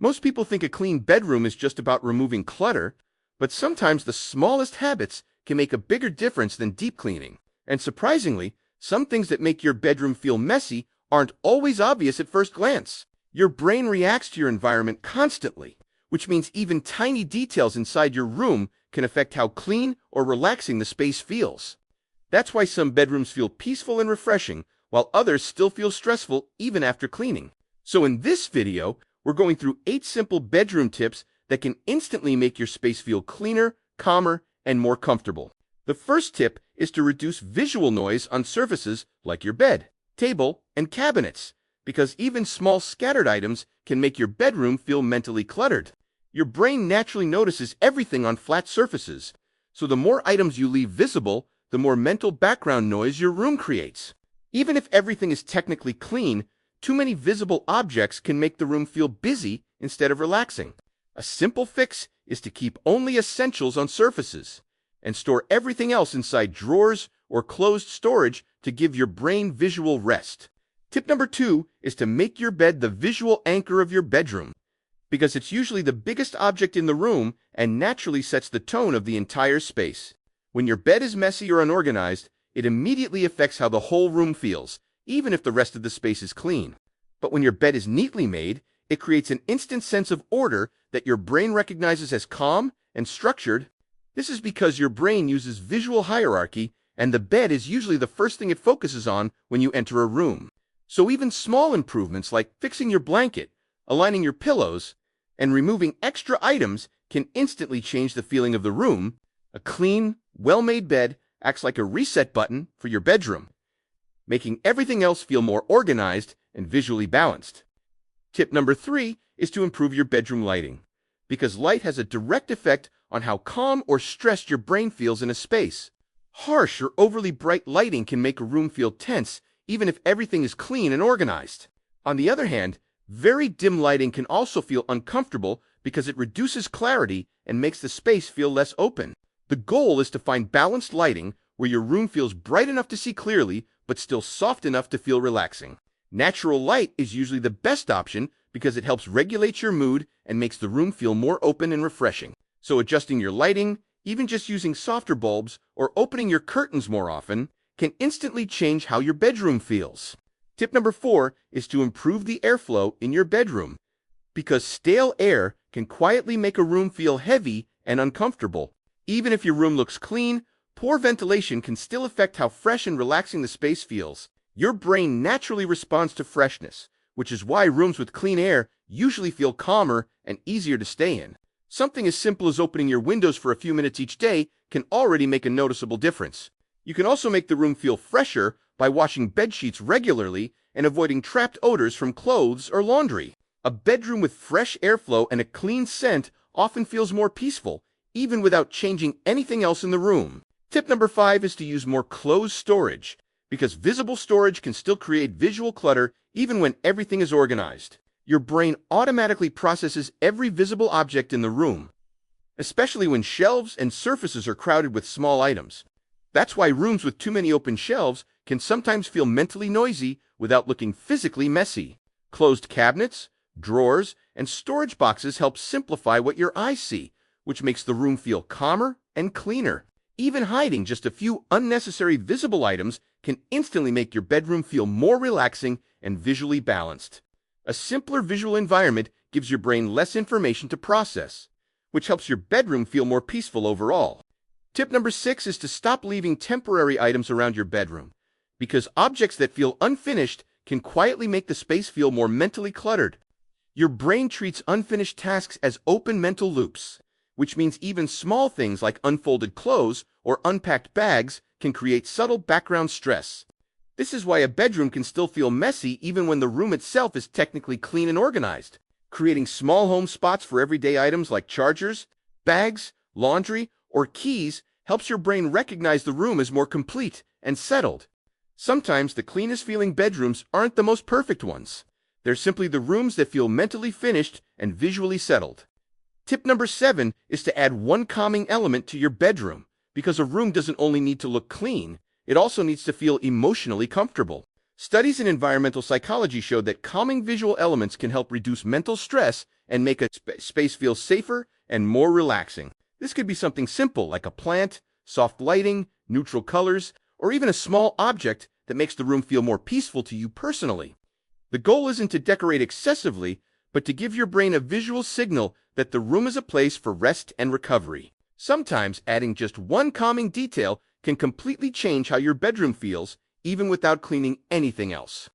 Most people think a clean bedroom is just about removing clutter, but sometimes the smallest habits can make a bigger difference than deep cleaning. And surprisingly, some things that make your bedroom feel messy aren't always obvious at first glance. Your brain reacts to your environment constantly, which means even tiny details inside your room can affect how clean or relaxing the space feels. That's why some bedrooms feel peaceful and refreshing, while others still feel stressful even after cleaning. So in this video, we're going through 8 simple bedroom tips that can instantly make your space feel cleaner, calmer, and more comfortable. The first tip is to reduce visual noise on surfaces like your bed, table, and cabinets, because even small scattered items can make your bedroom feel mentally cluttered. Your brain naturally notices everything on flat surfaces, so the more items you leave visible, the more mental background noise your room creates. Even if everything is technically clean, too many visible objects can make the room feel busy instead of relaxing. A simple fix is to keep only essentials on surfaces and store everything else inside drawers or closed storage to give your brain visual rest. Tip number 2 is to make your bed the visual anchor of your bedroom, because it's usually the biggest object in the room and naturally sets the tone of the entire space. When your bed is messy or unorganized, it immediately affects how the whole room feels, even if the rest of the space is clean. But when your bed is neatly made, it creates an instant sense of order that your brain recognizes as calm and structured. This is because your brain uses visual hierarchy, and the bed is usually the first thing it focuses on when you enter a room. So even small improvements like fixing your blanket, aligning your pillows, and removing extra items can instantly change the feeling of the room. A clean, well-made bed acts like a reset button for your bedroom, making everything else feel more organized and visually balanced. Tip number 3 is to improve your bedroom lighting, because light has a direct effect on how calm or stressed your brain feels in a space. Harsh or overly bright lighting can make a room feel tense, even if everything is clean and organized. On the other hand, very dim lighting can also feel uncomfortable because it reduces clarity and makes the space feel less open. The goal is to find balanced lighting where your room feels bright enough to see clearly, but still soft enough to feel relaxing. Natural light is usually the best option because it helps regulate your mood and makes the room feel more open and refreshing. So adjusting your lighting, even just using softer bulbs or opening your curtains more often, can instantly change how your bedroom feels. Tip number 4 is to improve the airflow in your bedroom, because stale air can quietly make a room feel heavy and uncomfortable. Even if your room looks clean, poor ventilation can still affect how fresh and relaxing the space feels. Your brain naturally responds to freshness, which is why rooms with clean air usually feel calmer and easier to stay in. Something as simple as opening your windows for a few minutes each day can already make a noticeable difference. You can also make the room feel fresher by washing bed sheets regularly and avoiding trapped odors from clothes or laundry. A bedroom with fresh airflow and a clean scent often feels more peaceful, even without changing anything else in the room. Tip number 5 is to use more closed storage, because visible storage can still create visual clutter even when everything is organized. Your brain automatically processes every visible object in the room, especially when shelves and surfaces are crowded with small items. That's why rooms with too many open shelves can sometimes feel mentally noisy without looking physically messy. Closed cabinets, drawers, and storage boxes help simplify what your eyes see, which makes the room feel calmer and cleaner. Even hiding just a few unnecessary visible items can instantly make your bedroom feel more relaxing and visually balanced. A simpler visual environment gives your brain less information to process, which helps your bedroom feel more peaceful overall. Tip number 6 is to stop leaving temporary items around your bedroom, because objects that feel unfinished can quietly make the space feel more mentally cluttered. Your brain treats unfinished tasks as open mental loops, which means even small things like unfolded clothes or unpacked bags can create subtle background stress. This is why a bedroom can still feel messy even when the room itself is technically clean and organized. Creating small home spots for everyday items like chargers, bags, laundry, or keys helps your brain recognize the room as more complete and settled. Sometimes the cleanest feeling bedrooms aren't the most perfect ones. They're simply the rooms that feel mentally finished and visually settled. Tip number 7 is to add one calming element to your bedroom, because a room doesn't only need to look clean, it also needs to feel emotionally comfortable. Studies in environmental psychology show that calming visual elements can help reduce mental stress and make a space feel safer and more relaxing. This could be something simple like a plant, soft lighting, neutral colors, or even a small object that makes the room feel more peaceful to you personally. The goal isn't to decorate excessively, but to give your brain a visual signal that the room is a place for rest and recovery. Sometimes adding just one calming detail can completely change how your bedroom feels, even without cleaning anything else.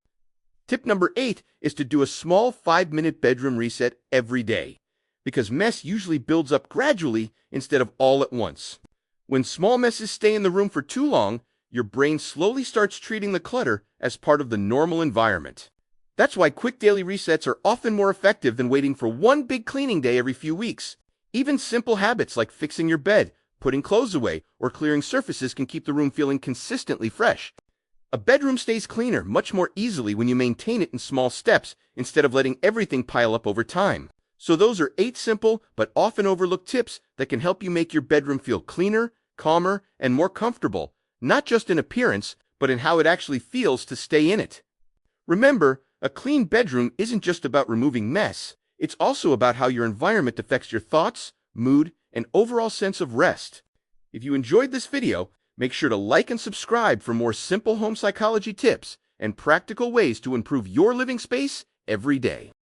Tip number 8 is to do a small 5-minute bedroom reset every day, because mess usually builds up gradually instead of all at once. When small messes stay in the room for too long, your brain slowly starts treating the clutter as part of the normal environment. That's why quick daily resets are often more effective than waiting for one big cleaning day every few weeks. Even simple habits like fixing your bed, putting clothes away, or clearing surfaces can keep the room feeling consistently fresh. A bedroom stays cleaner much more easily when you maintain it in small steps instead of letting everything pile up over time. So those are 8 simple but often overlooked tips that can help you make your bedroom feel cleaner, calmer, and more comfortable, not just in appearance, but in how it actually feels to stay in it. Remember, a clean bedroom isn't just about removing mess, it's also about how your environment affects your thoughts, mood, and overall sense of rest. If you enjoyed this video, make sure to like and subscribe for more simple home psychology tips and practical ways to improve your living space every day.